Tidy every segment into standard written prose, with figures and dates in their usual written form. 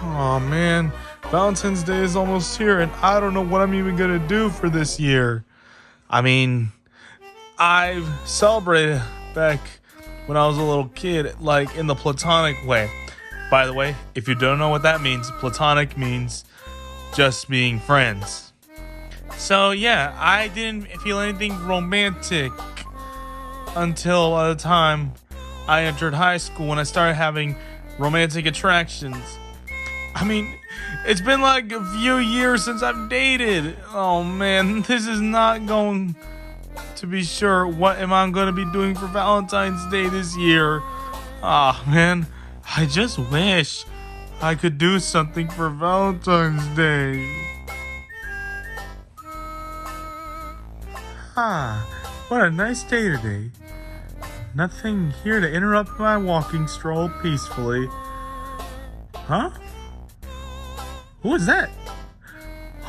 Oh man, Valentine's Day is almost here, and I don't know what I'm even gonna do for this year. I mean, I've celebrated back when I was a little kid, like in the platonic way. By the way, if you don't know what that means, platonic means just being friends. So yeah, I didn't feel anything romantic until the time I entered high school when I started having romantic attractions. I mean, it's been like a few years since I've dated. Oh man, this is not going to be sure. What am I going to be doing for Valentine's Day this year? Ah man, I just wish I could do something for Valentine's Day. What a nice day today. Nothing here to interrupt my walking stroll peacefully. Huh? Who is that?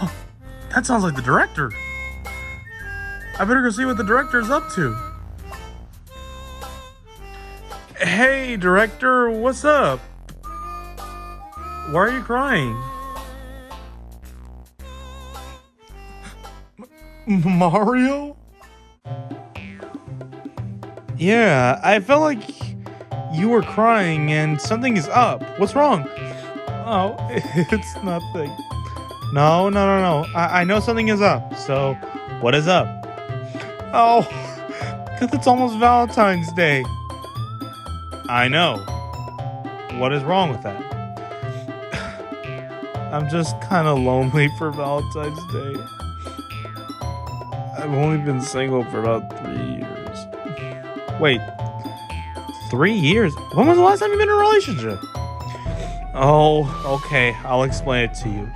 Oh, that sounds like the director. I better go see what the director is up to. Hey, director, what's up? Why are you crying? Mario? Yeah, I felt like you were crying and something is up. What's wrong? Oh, it's nothing. No. I know something is up. So, what is up? Oh, because it's almost Valentine's Day. I know. What is wrong with that? I'm just kind of lonely for Valentine's Day. I've only been single for about 3 years. Wait, 3 years? When was the last time you've been in a relationship? Oh, okay, I'll explain it to you.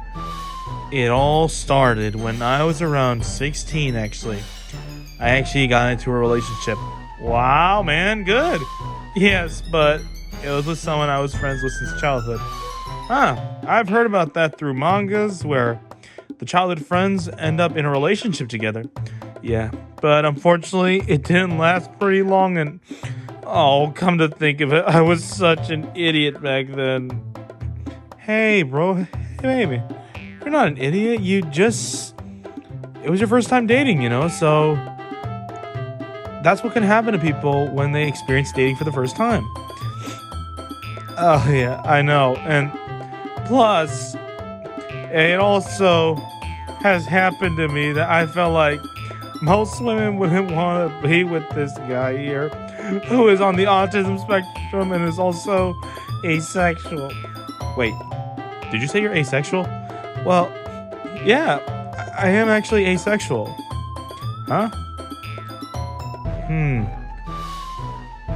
It all started when I was around 16, actually. I actually got into a relationship. Wow, man, good. Yes, but it was with someone I was friends with since childhood. I've heard about that through mangas where the childhood friends end up in a relationship together. Yeah, but unfortunately, it didn't last pretty long and... Oh, come to think of it, I was such an idiot back then. Hey, bro. Hey, baby. You're not an idiot. It was your first time dating, so... That's what can happen to people when they experience dating for the first time. Oh, yeah, I know. And plus, it also has happened to me that I felt like most women wouldn't want to be with this guy here who is on the autism spectrum and is also asexual. Wait, did you say you're asexual? Well, yeah, I am actually asexual. Huh?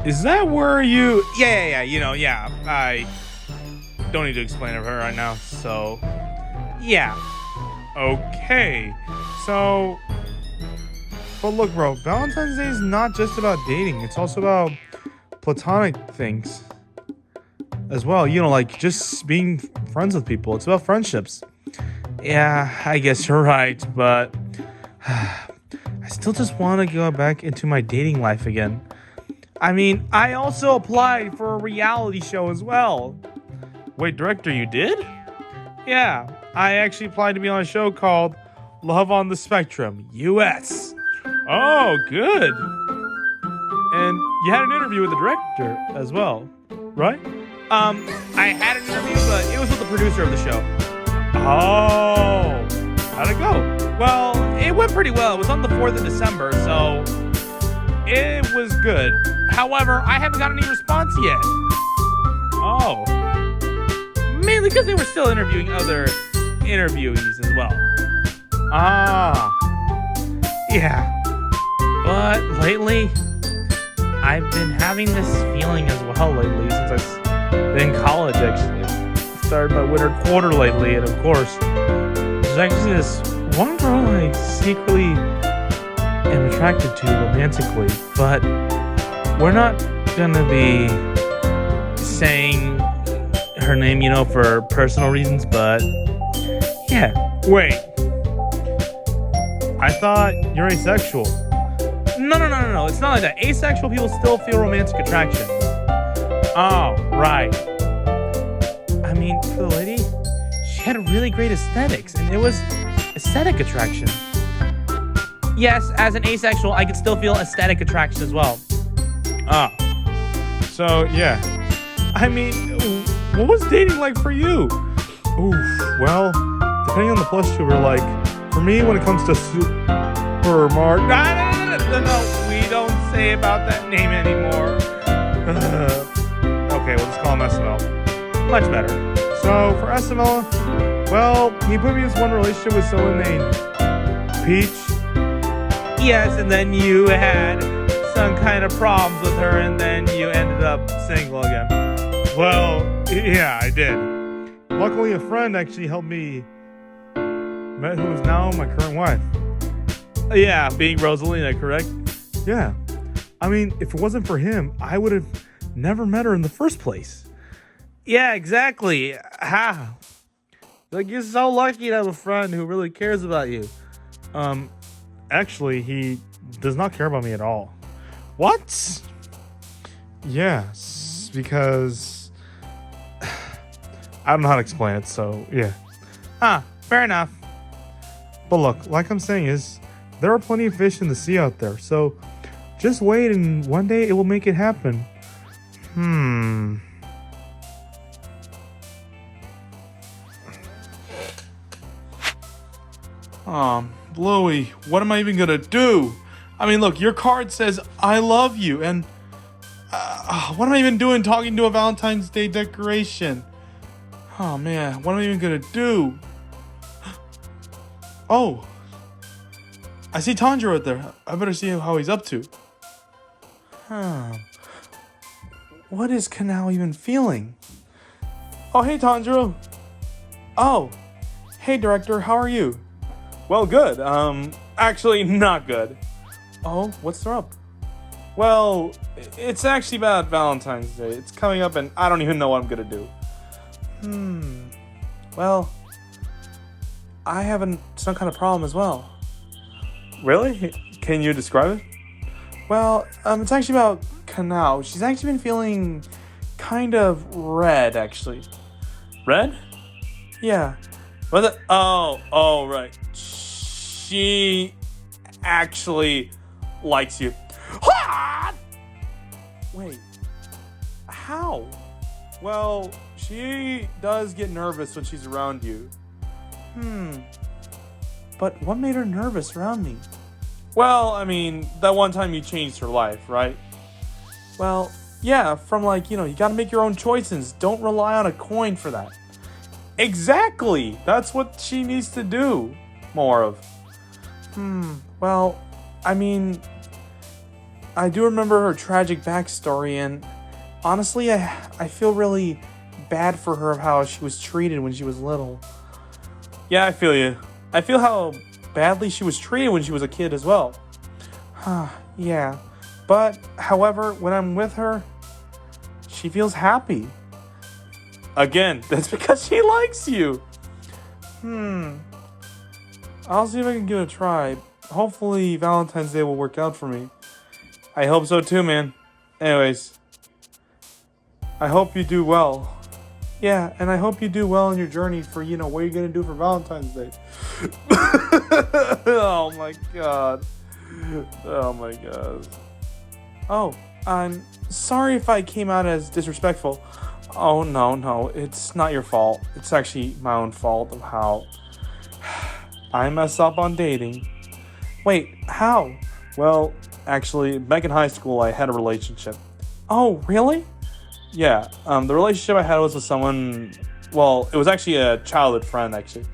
Is that where you... Yeah, I don't need to explain it to her right now, so... Yeah. Okay. So... But look, bro, Valentine's Day is not just about dating. It's also about platonic things as well. Like just being friends with people. It's about friendships. Yeah, I guess you're right, but I still just want to go back into my dating life again. I mean, I also applied for a reality show as well. Wait, director, you did? Yeah, I actually applied to be on a show called Love on the Spectrum, US. Oh, good. And you had an interview with the director as well, right? I had an interview, but it was with the producer of the show. Oh, how'd it go? Well, it went pretty well. It was on the 4th of December, so it was good. However, I haven't gotten any response yet. Oh. Mainly because they were still interviewing other interviewees as well. Ah. Yeah. But lately, I've been having this feeling as well lately since I've been in college, actually. I started my winter quarter lately, and of course, there's actually this one girl I secretly am attracted to romantically, but we're not gonna be saying her name, for personal reasons, but yeah. Wait. I thought you're asexual. No. It's not like that. Asexual people still feel romantic attraction. Oh, right. I mean, for the lady? She had really great aesthetics, and it was aesthetic attraction. Yes, as an asexual, I can still feel aesthetic attraction as well. Ah. So, yeah. I mean, what was dating like for you? Oof, well, depending on the plus tuber, like, for me, when it comes to supermarket... No, we don't say about that name anymore. Okay, we'll just call him SML. Much better. So, for SML, well, he put me in this one relationship with someone named Peach. Yes, and then you had some kind of problems with her, and then you ended up single again. Well, yeah, I did. Luckily, a friend actually helped me met who is now my current wife. Yeah, being Rosalina, correct? Yeah. I mean, if it wasn't for him, I would have never met her in the first place. Yeah, exactly. How? Like, you're so lucky to have a friend who really cares about you. Actually, he does not care about me at all. What? Yes, because I don't know how to explain it, so yeah. Fair enough. But look, like I'm saying is, there are plenty of fish in the sea out there, so just wait and one day it will make it happen. Bluey, what am I even gonna do? I mean, look, your card says I love you, and what am I even doing talking to a Valentine's Day decoration? Oh man, what am I even gonna do? Oh, I see Tanjiro right there. I better see how he's up to. What is Kanao even feeling? Oh, hey Tanjiro. Oh, hey director, how are you? Well, good. Actually, not good. Oh, what's up? Well, it's actually about Valentine's Day. It's coming up, and I don't even know what I'm gonna do. Well, I have some kind of problem as well. Really? Can you describe it? Well, it's actually about Kanao. She's actually been feeling kind of red, actually. Red? Yeah. What the? Oh, right. She actually likes you. Wait. How? Well, she does get nervous when she's around you. But what made her nervous around me? Well, I mean, that one time you changed her life, right? Well, yeah, from like, you gotta make your own choices. Don't rely on a coin for that. Exactly! That's what she needs to do more of. Well, I mean, I do remember her tragic backstory, and honestly, I feel really bad for her of how she was treated when she was little. Yeah, I feel you. I feel how badly she was treated when she was a kid as well. Yeah. But, however, when I'm with her, she feels happy. Again, that's because she likes you. I'll see if I can give it a try. Hopefully Valentine's Day will work out for me. I hope so too, man. Anyways, I hope you do well. Yeah, and I hope you do well in your journey for, what you're going to do for Valentine's Day. Oh my god. Oh my god. Oh, I'm sorry if I came out as disrespectful. Oh, no, it's not your fault. It's actually my own fault of how I mess up on dating. Wait, how? Well, actually, back in high school, I had a relationship. Oh, really? Yeah, the relationship I had was with someone, well, it was actually a childhood friend, actually.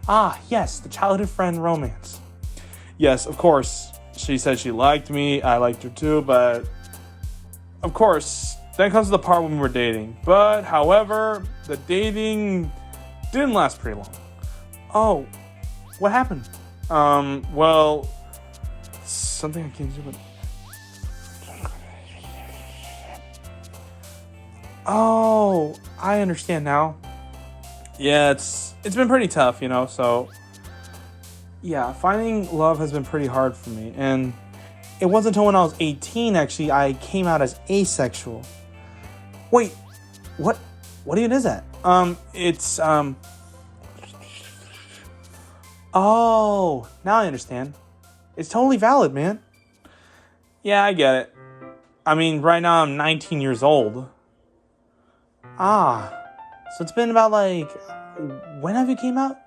Ah, yes, the childhood friend romance. Yes, of course, she said she liked me, I liked her too, but of course, then comes the part when we were dating. But, however, the dating didn't last pretty long. Oh, what happened? Well, something I can't do, but... Oh, I understand now. Yeah, it's been pretty tough, so... Yeah, finding love has been pretty hard for me, and it wasn't until when I was 18, actually, I came out as asexual. Wait, what even is that? It's, Oh, now I understand. It's totally valid, man. Yeah, I get it. I mean, right now I'm 19 years old. Ah, so it's been about when have you came out?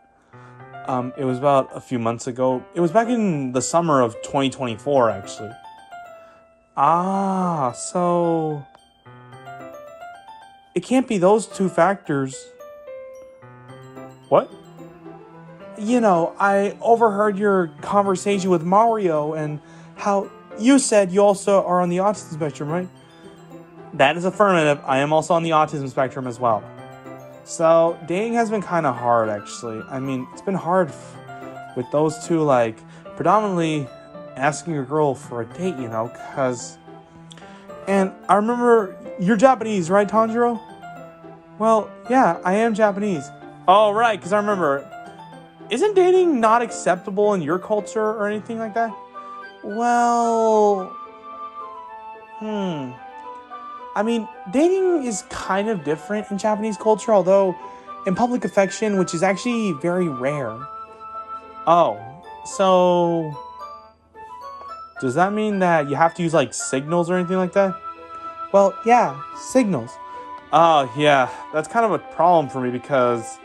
It was about a few months ago. It was back in the summer of 2024, actually. Ah, so it can't be those two factors. What? I overheard your conversation with Mario and how you said you also are on the autism spectrum, right? That is affirmative. I am also on the autism spectrum as well. So, dating has been kind of hard, actually. I mean, it's been hard with those two, predominantly asking a girl for a date, because... And I remember, you're Japanese, right, Tanjiro? Well, yeah, I am Japanese. Oh, right, because I remember... Isn't dating not acceptable in your culture or anything like that? Well... I mean, dating is kind of different in Japanese culture, although in public affection, which is actually very rare. Oh, so... Does that mean that you have to use, signals or anything like that? Well, yeah, signals. Oh, yeah, that's kind of a problem for me because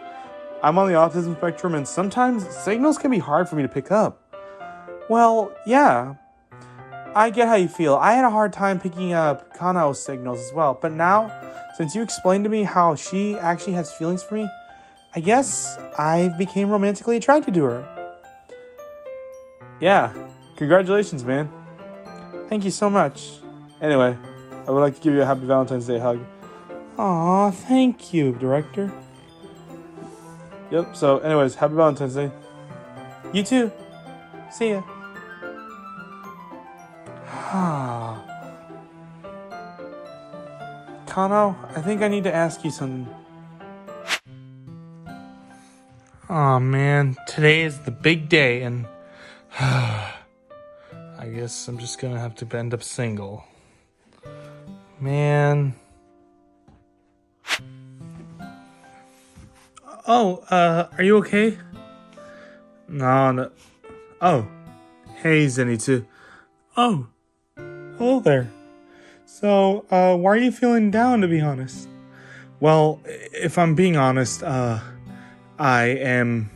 I'm on the autism spectrum and sometimes signals can be hard for me to pick up. Well, yeah, I get how you feel. I had a hard time picking up Kanao's signals as well, but now, since you explained to me how she actually has feelings for me, I guess I became romantically attracted to her. Yeah, congratulations, man. Thank you so much. Anyway, I would like to give you a happy Valentine's Day hug. Aw, thank you, director. Yep, so anyways, happy Valentine's Day. You too. See ya. Kano, I think I need to ask you something. Oh man, today is the big day and I guess I'm just gonna have to end up single. Man. Oh, are you okay? No. Oh. Hey, Zenitsu. Oh. Hello there. So, why are you feeling down, to be honest? Well, if I'm being honest, I am...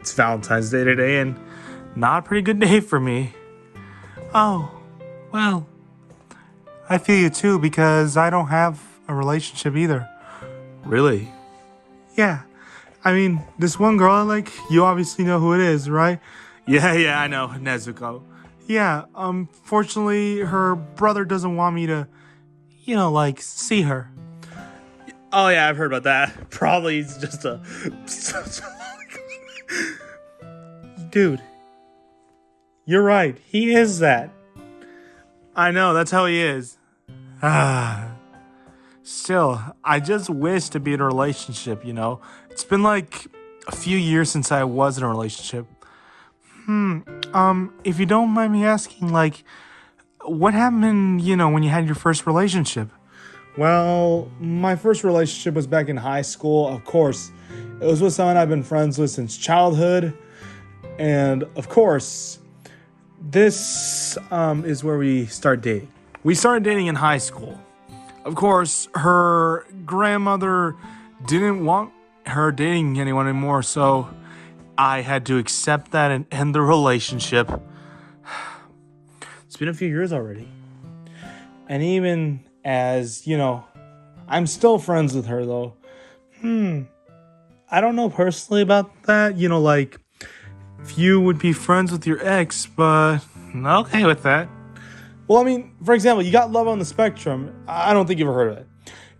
It's Valentine's Day today, and not a pretty good day for me. Oh, well, I feel you too, because I don't have a relationship either. Really? Yeah. I mean, this one girl I like, you obviously know who it is, right? Yeah, I know, Nezuko. Yeah, unfortunately, her brother doesn't want me to, see her. Oh yeah, I've heard about that. Probably he's just a... Dude, you're right, he is that. I know, that's how he is. Still, I just wish to be in a relationship, It's been a few years since I was in a relationship. If you don't mind me asking, what happened, when you had your first relationship? Well, my first relationship was back in high school, of course. It was with someone I've been friends with since childhood. And, of course, this is where we start dating. We started dating in high school. Of course, her grandmother didn't want her dating anyone anymore, so I had to accept that and end the relationship. It's been a few years already. And even as, I'm still friends with her, though. I don't know personally about that. If you would be friends with your ex, but I'm okay with that. Well, I mean, for example, you got Love on the Spectrum. I don't think you've ever heard of it.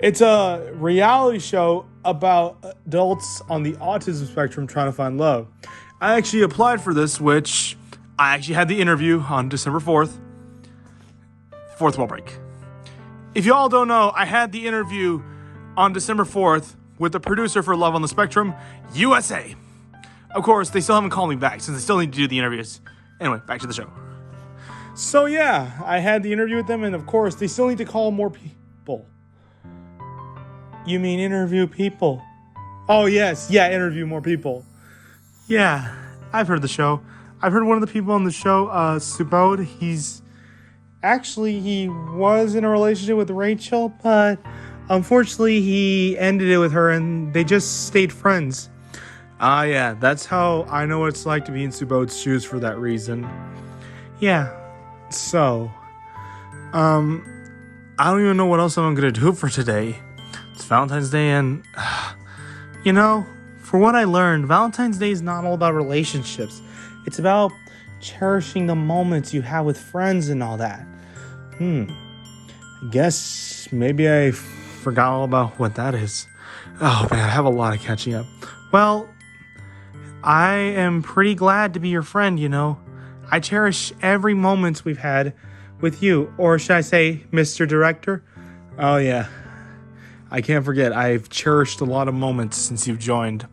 It's a reality show about adults on the autism spectrum trying to find love. I actually applied for this, which I actually had the interview on December 4th. Fourth wall break. If you all don't know, I had the interview on December 4th with the producer for Love on the Spectrum, USA. Of course, they still haven't called me back since they still need to do the interviews. Anyway, back to the show. So yeah, I had the interview with them, and of course, they still need to call more people. You mean interview people? Oh, yes. Yeah, interview more people. Yeah, I've heard the show. I've heard one of the people on the show, Subode. He was in a relationship with Rachel, but unfortunately he ended it with her and they just stayed friends. Yeah, that's how I know what it's like to be in Subode's shoes for that reason. Yeah, so, I don't even know what else I'm gonna do for today. It's Valentine's Day and, you know, for what I learned, Valentine's Day is not all about relationships. It's about cherishing the moments you have with friends and all that. I guess maybe I forgot all about what that is. Oh man, I have a lot of catching up. Well, I am pretty glad to be your friend, you know. I cherish every moment we've had with you. Or should I say, Mr. Director? Oh yeah, I can't forget. I've cherished a lot of moments since you've joined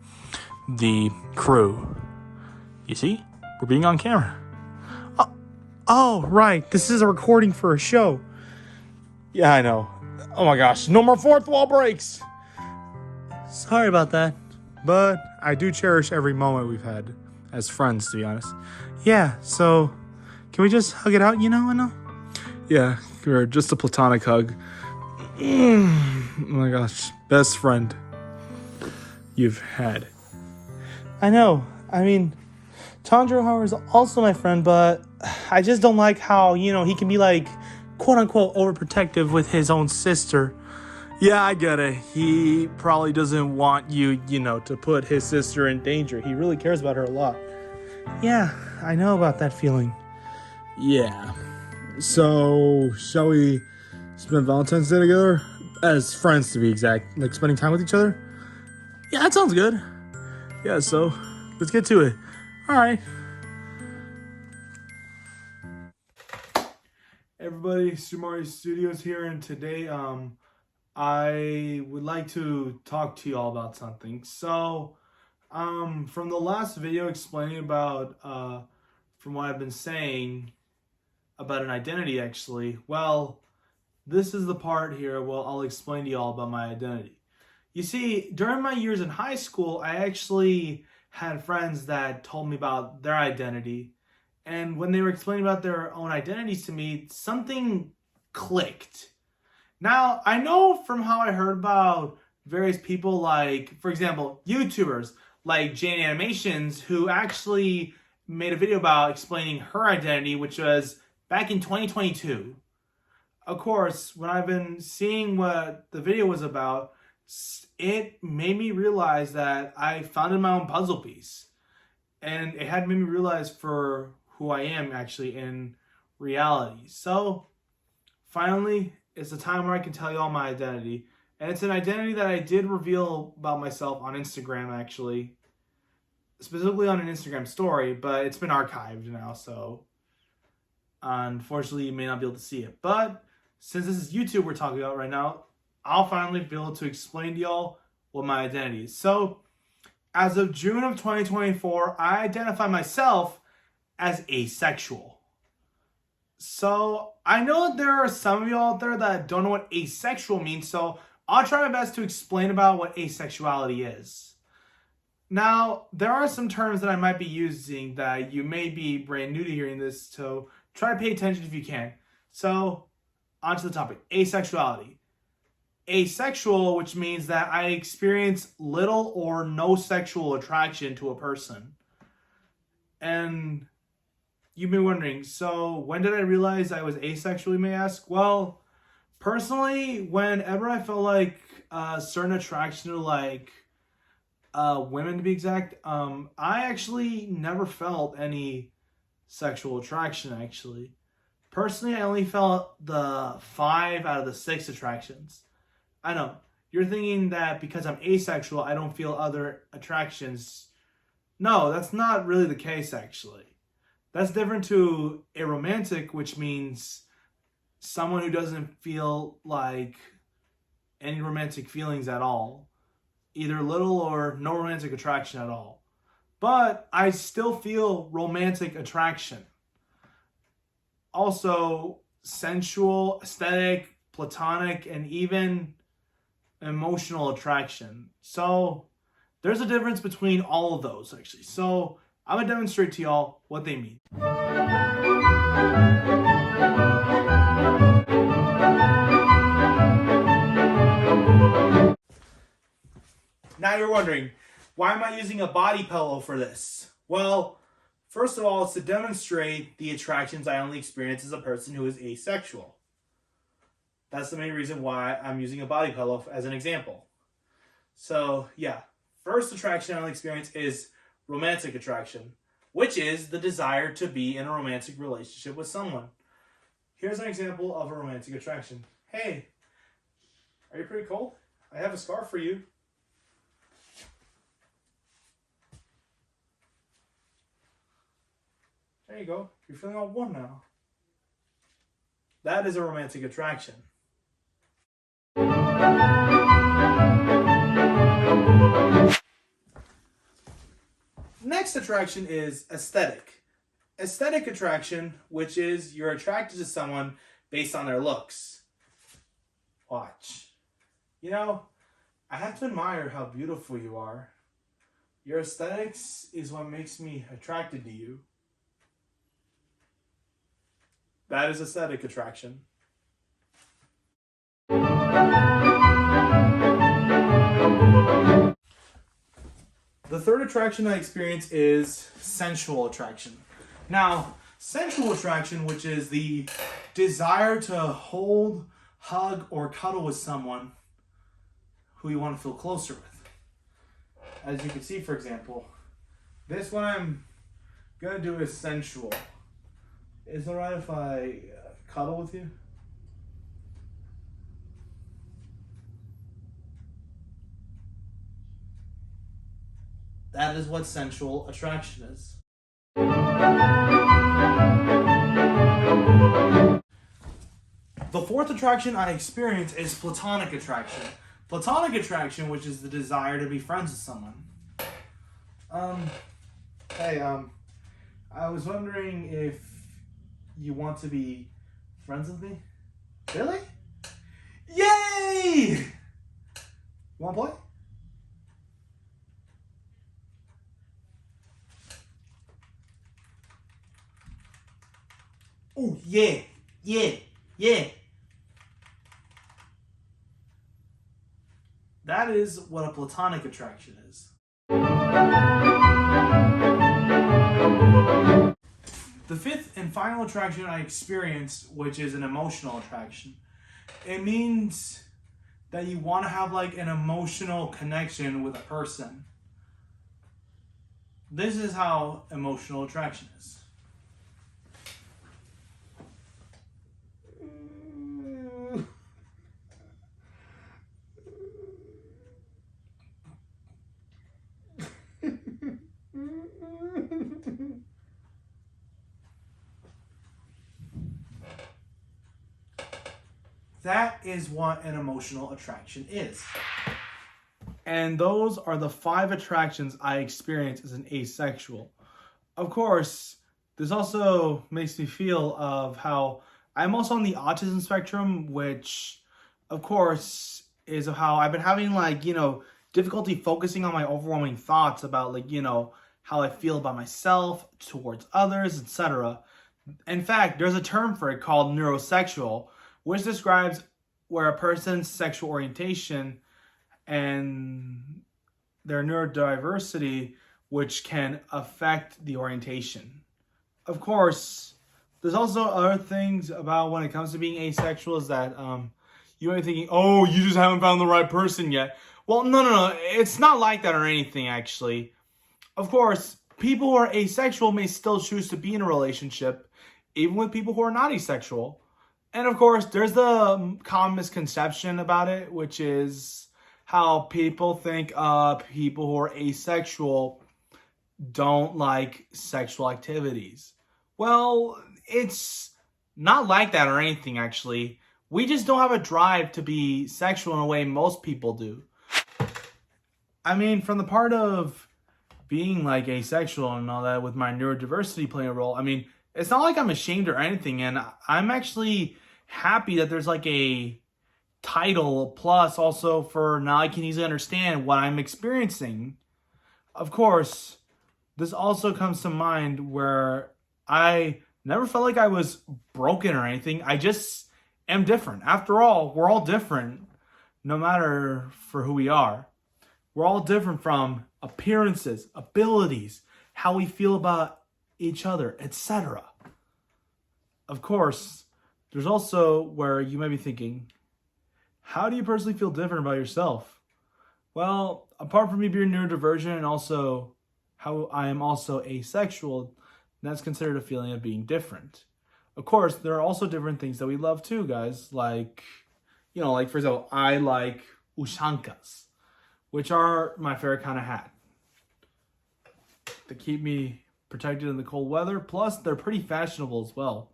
the crew. You see? We're being on camera. Oh, right. This is a recording for a show. Yeah, I know. Oh my gosh. No more fourth wall breaks. Sorry about that. But I do cherish every moment we've had as friends, to be honest. Yeah, so can we just hug it out, you know? I know. Yeah, or just a platonic hug. Oh my gosh. Best friend you've had. I know. I mean, Tondro Hauer is also my friend, but I just don't like how, you know, he can be like, quote unquote, overprotective with his own sister. Yeah, I get it. He probably doesn't want you, you know, to put his sister in danger. He really cares about her a lot. Yeah, I know about that feeling. Yeah. So, shall we spend Valentine's Day together? As friends, to be exact. Like, spending time with each other? Yeah, that sounds good. Yeah, so, let's get to it. Alright. Everybody, Sumari Studios here, and today, I would like to talk to you all about something. So, from the last video explaining about, from what I've been saying about an identity, actually, well, this is the part here where I'll explain to you all about my identity. You see, during my years in high school, I actually had friends that told me about their identity. And when they were explaining about their own identities to me, something clicked. Now, I know from how I heard about various people like, for example, YouTubers like Jane Animations, who actually made a video about explaining her identity, which was back in 2022. Of course, when I've been seeing what the video was about, it made me realize that I found my own puzzle piece. And it had made me realize for who I am actually in reality. So, finally, it's a time where I can tell you all my identity. And it's an identity that I did reveal about myself on Instagram, actually. Specifically on an Instagram story, but it's been archived now, so unfortunately you may not be able to see it. But since this is YouTube we're talking about right now, I'll finally be able to explain to y'all what my identity is. So, as of June of 2024, I identify myself as asexual. So, I know there are some of you out there that don't know what asexual means, so I'll try my best to explain about what asexuality is. Now, there are some terms that I might be using that you may be brand new to hearing this, so try to pay attention if you can. So, onto the topic, asexuality. Asexual, which means that I experience little or no sexual attraction to a person. And you've been wondering, so when did I realize I was asexual, you may ask? Well, personally, whenever I felt like a certain attraction to like women to be exact, I actually never felt any sexual attraction actually. Personally, I only felt the 5 out of the 6 attractions. I know, you're thinking that because I'm asexual, I don't feel other attractions. No, that's not really the case actually. That's different to aromantic, which means someone who doesn't feel like any romantic feelings at all. Either little or no romantic attraction at all. But I still feel romantic attraction. Also, sensual, aesthetic, platonic, and even emotional attraction. So, There's a difference between all of those, actually. So I'm going to demonstrate to y'all what they mean. Now you're wondering, why am I using a body pillow for this? Well, first of all, it's to demonstrate the attractions I only experience as a person who is asexual. That's the main reason why I'm using a body pillow as an example. So, yeah. First attraction I only experience is romantic attraction, which is the desire to be in a romantic relationship with someone. Here's an example of a romantic attraction. Hey, are you pretty cold? I have a scarf for you. There you go. You're feeling all warm now. That is a romantic attraction. Next attraction is aesthetic. Aesthetic attraction, which is you're attracted to someone based on their looks. Watch. You know, I have to admire how beautiful you are. Your aesthetics is what makes me attracted to you. That is aesthetic attraction. The third attraction I experience is sensual attraction. Now, sensual attraction, which is the desire to hold, hug, or cuddle with someone who you want to feel closer with. As you can see, for example, this one I'm going to do is sensual. Is it alright if I cuddle with you? That is what sensual attraction is. The fourth attraction I experience is platonic attraction. Platonic attraction, which is the desire to be friends with someone. Hey, I was wondering if you want to be friends with me? Really? Yay! You want to play? Oh, yeah, yeah, yeah. That is what a platonic attraction is. The fifth and final attraction I experience, which is an emotional attraction. It means that you want to have like an emotional connection with a person. This is how emotional attraction is. That is what an emotional attraction is. And those are the 5 attractions I experience as an asexual. Of course, this also makes me feel of how I'm also on the autism spectrum, which, of course, is of how I've been having, like, difficulty focusing on my overwhelming thoughts about, like, how I feel about myself, towards others, etc. In fact, there's a term for it called neurosexual, which describes where a person's sexual orientation and their neurodiversity, which can affect the orientation. Of course, there's also other things about when it comes to being asexual is that you might be thinking, oh, you just haven't found the right person yet. Well, no. It's not like that or anything, actually. Of course, people who are asexual may still choose to be in a relationship, even with people who are not asexual. And of course, there's the common misconception about it, which is how people think people who are asexual don't like sexual activities. Well, it's not like that or anything, actually. We just don't have a drive to be sexual in a way most people do. I mean, from the part of being like asexual and all that with my neurodiversity playing a role, I mean, it's not like I'm ashamed or anything, and I'm actually happy that there's like a title plus also for now I can easily understand what I'm experiencing. Of course, this also comes to mind where I never felt like I was broken or anything. I just am different. After all, we're all different, no matter for who we are. We're all different from appearances, abilities, how we feel about each other, etc. Of course, there's also where you might be thinking, how do you personally feel different about yourself? Well, apart from me being neurodivergent and also how I am also asexual, that's considered a feeling of being different. Of course, there are also different things that we love too, guys. Like, like for example, I like ushankas, which are my favorite kind of hat. They keep me protected in the cold weather. Plus, they're pretty fashionable as well.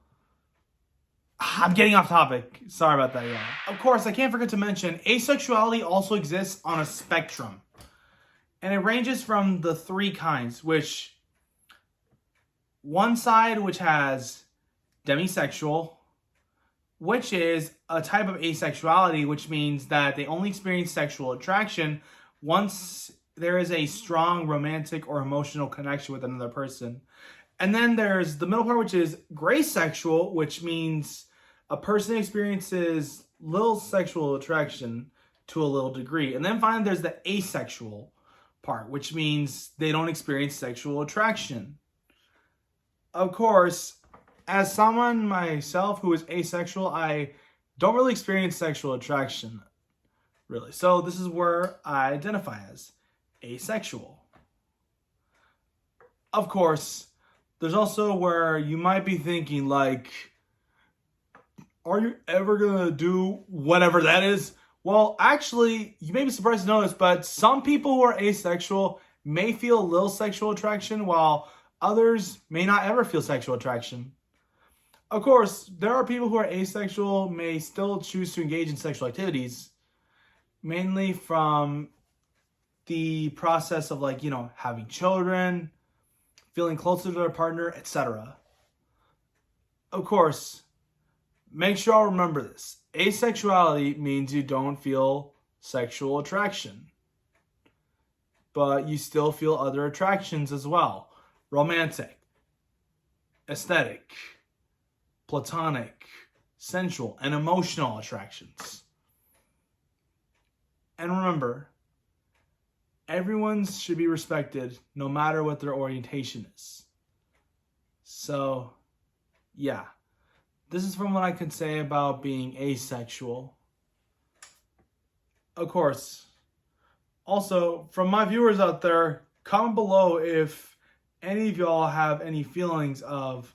I'm getting off topic. Sorry about that, y'all. Of course, I can't forget to mention, asexuality also exists on a spectrum. And it ranges from the three kinds, which one side which has demisexual, which is a type of asexuality, which means that they only experience sexual attraction once there is a strong romantic or emotional connection with another person. And then there's the middle part, which is gray sexual, which means a person experiences little sexual attraction to a little degree. And then finally, there's the asexual part, which means they don't experience sexual attraction. Of course, as someone myself who is asexual, I don't really experience sexual attraction, really. So this is where I identify as asexual. Of course, there's also where you might be thinking, like, are you ever gonna do whatever that is? Well, actually, you may be surprised to know this, but some people who are asexual may feel a little sexual attraction, while others may not ever feel sexual attraction. Of course, there are people who are asexual may still choose to engage in sexual activities, mainly from the process of having children, feeling closer to their partner, etc. Of course, make sure I'll remember this. Asexuality means you don't feel sexual attraction, but you still feel other attractions as well. Romantic, aesthetic, platonic, sensual, and emotional attractions. And remember, everyone should be respected no matter what their orientation is. So, yeah. This is from what I can say about being asexual. Of course, also, from my viewers out there, comment below if any of y'all have any feelings of,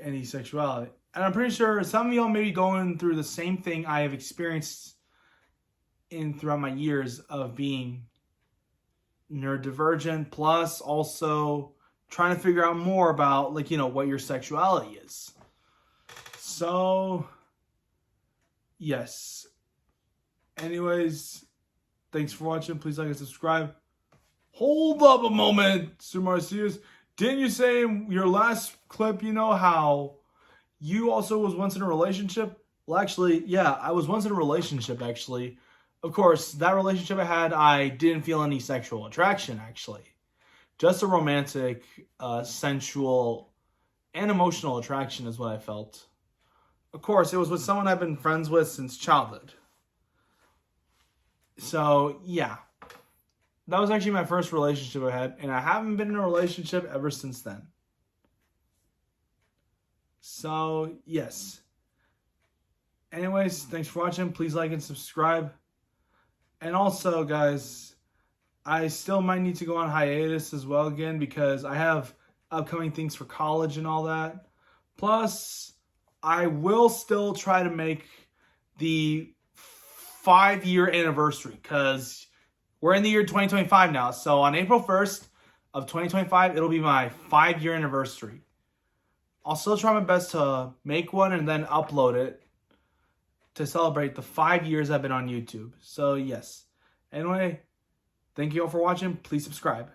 any sexuality. And I'm pretty sure some of y'all may be going through the same thing I have experienced throughout my years of being neurodivergent, plus also trying to figure out more about, what your sexuality is. So, yes. Anyways, thanks for watching. Please like and subscribe. Hold up a moment, Sir Marcius. Didn't you say in your last clip, how you also was once in a relationship? Well, actually, yeah, I was once in a relationship, actually. Of course, that relationship I had, I didn't feel any sexual attraction, actually. Just a romantic, sensual, and emotional attraction is what I felt. Of course, it was with someone I've been friends with since childhood. So, yeah. That was actually my first relationship I had, and I haven't been in a relationship ever since then. So, yes. Anyways, thanks for watching. Please like and subscribe. And also, guys, I still might need to go on hiatus as well again because I have upcoming things for college and all that. Plus, I will still try to make the 5-year anniversary because we're in the year 2025 now. So on April 1st of 2025, it'll be my 5-year anniversary. I'll still try my best to make one and then upload it to celebrate the 5 years I've been on YouTube. So yes. Anyway, thank you all for watching. Please subscribe.